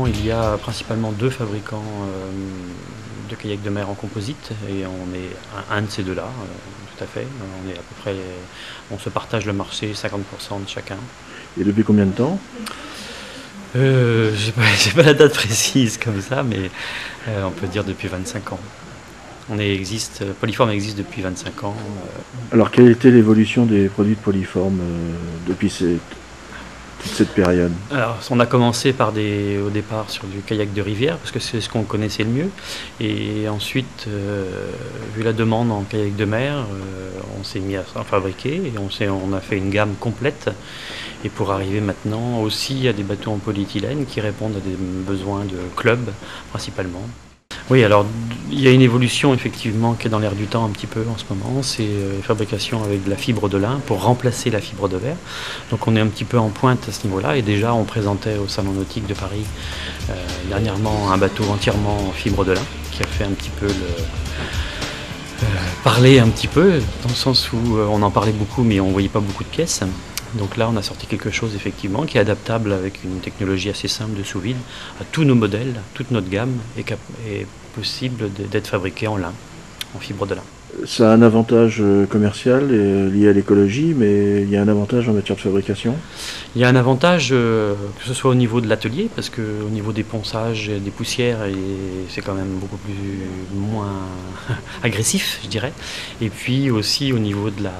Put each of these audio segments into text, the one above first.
il y a principalement deux fabricants de kayaks de mer en composite et on est un de ces deux-là, tout à fait. On est à peu près, on se partage le marché 50% de chacun. Et depuis combien de temps? J'ai pas la date précise comme ça, mais on peut dire depuis 25 ans. Polyform existe depuis 25 ans. Alors, quelle était l'évolution des produits de Polyform depuis toute cette période? Alors, on a commencé au départ sur du kayak de rivière, parce que c'est ce qu'on connaissait le mieux. Et ensuite, vu la demande en kayak de mer, on s'est mis à en fabriquer et on a fait une gamme complète. Et pour arriver maintenant aussi à des bateaux en polyéthylène qui répondent à des besoins de clubs principalement. Oui, alors il y a une évolution effectivement qui est dans l'air du temps un petit peu en ce moment, c'est fabrication avec de la fibre de lin pour remplacer la fibre de verre. Donc on est un petit peu en pointe à ce niveau-là et déjà on présentait au Salon Nautique de Paris dernièrement un bateau entièrement en fibre de lin qui a fait un petit peu parler un petit peu, dans le sens où on en parlait beaucoup mais on ne voyait pas beaucoup de pièces. Donc là, on a sorti quelque chose effectivement qui est adaptable avec une technologie assez simple de sous-vide à tous nos modèles, toute notre gamme est possible d'être fabriqué en lin, en fibre de lin. Ça a un avantage commercial lié à l'écologie, mais il y a un avantage en matière de fabrication? Il y a un avantage que ce soit au niveau de l'atelier, parce qu'au niveau des ponçages et des poussières, c'est quand même beaucoup moins agressif, je dirais. Et puis aussi au niveau de la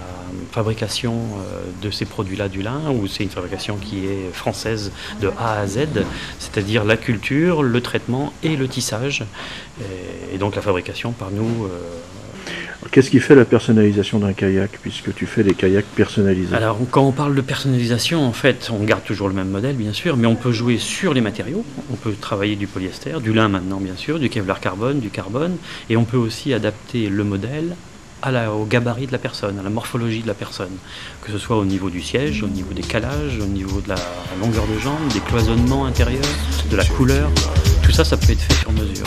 fabrication de ces produits-là du lin, où c'est une fabrication qui est française de A à Z, c'est-à-dire la culture, le traitement et le tissage. Et donc la fabrication par nous. Qu'est-ce qui fait la personnalisation d'un kayak, puisque tu fais des kayaks personnalisés? Alors, quand on parle de personnalisation, en fait, on garde toujours le même modèle, bien sûr, mais on peut jouer sur les matériaux. On peut travailler du polyester, du lin maintenant, bien sûr, du Kevlar carbone, du carbone, et on peut aussi adapter le modèle au gabarit de la personne, à la morphologie de la personne, que ce soit au niveau du siège, au niveau des calages, au niveau de la longueur de jambe, des cloisonnements intérieurs, de la couleur. Tout ça, ça peut être fait sur mesure.